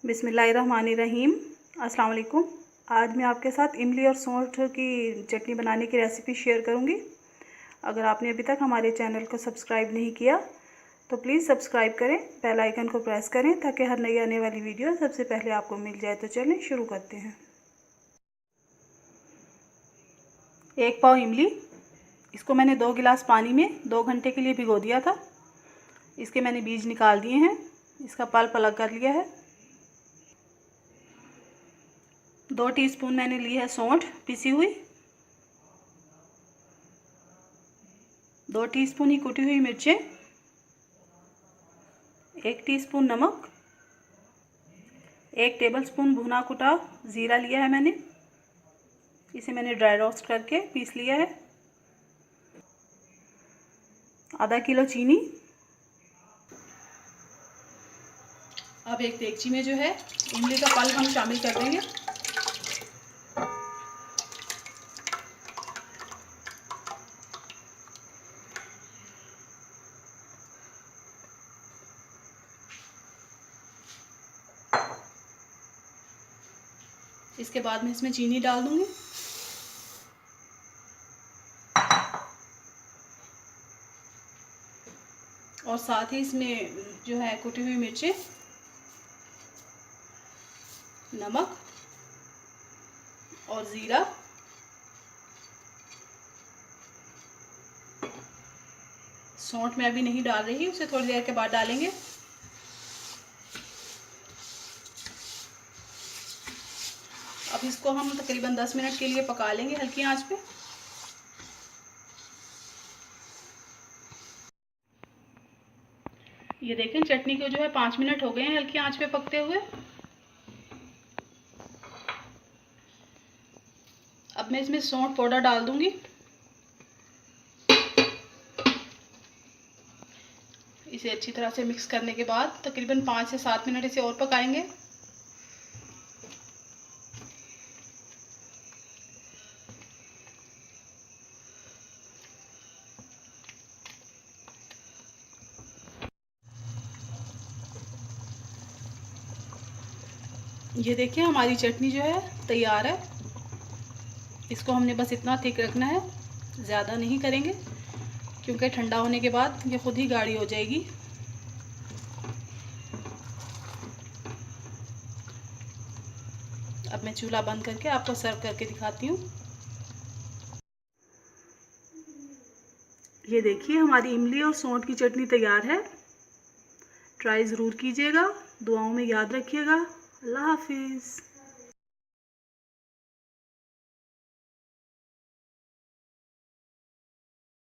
बिस्मिल्लाहिर्रहमानिर्रहीम। अस्सलाम वालेकुम। आज मैं आपके साथ इमली और सौंठ की चटनी बनाने की रेसिपी शेयर करूंगी। अगर आपने अभी तक हमारे चैनल को सब्सक्राइब नहीं किया तो प्लीज़ सब्सक्राइब करें, बेल आइकन को प्रेस करें ताकि हर नई आने वाली वीडियो सबसे पहले आपको मिल जाए। तो चलें शुरू करते हैं। 1 पाव इमली, इसको मैंने 2 गिलास पानी में 2 घंटे के लिए भिगो दिया था। इसके मैंने बीज निकाल दिए हैं, इसका पल्प अलग कर लिया है। 2 टीस्पून मैंने ली है सौंठ पिसी हुई, 2 टीस्पून ही कुटी हुई मिर्चें, 1 टीस्पून नमक, 1 टेबलस्पून भुना कुटा ज़ीरा लिया है मैंने, इसे मैंने ड्राई रोस्ट करके पीस लिया है। आधा किलो चीनी। अब एक देगची में जो है इमली का पल्प हम शामिल कर देंगे। इसके बाद मैं इसमें चीनी डाल दूंगी। और साथ ही इसमें जो है कुटी हुई मिर्चें, नमक और ज़ीरा, सौंठ मैं अभी नहीं डाल रही, उसे थोड़ी देर के बाद डालेंगे। अब इसको हम तकरीबन 10 मिनट के लिए पका लेंगे हल्की आंच पे। ये देखें चटनी को जो है 5 मिनट हो गए हैं हल्की आंच पे पकते हुए। अब मैं इसमें सौंठ पाउडर डाल दूंगी। इसे अच्छी तरह से मिक्स करने के बाद तकरीबन 5 से 7 मिनट इसे और पकाएंगे। ये देखिए हमारी चटनी जो है तैयार है। इसको हमने बस इतना थिक रखना है, ज़्यादा नहीं करेंगे क्योंकि ठंडा होने के बाद ये खुद ही गाढ़ी हो जाएगी। अब मैं चूल्हा बंद करके आपको सर्व करके दिखाती हूँ। ये देखिए हमारी इमली और सौंठ की चटनी तैयार है। ट्राई ज़रूर कीजिएगा, दुआओं में याद रखिएगा। अल्लाह हाफिज़।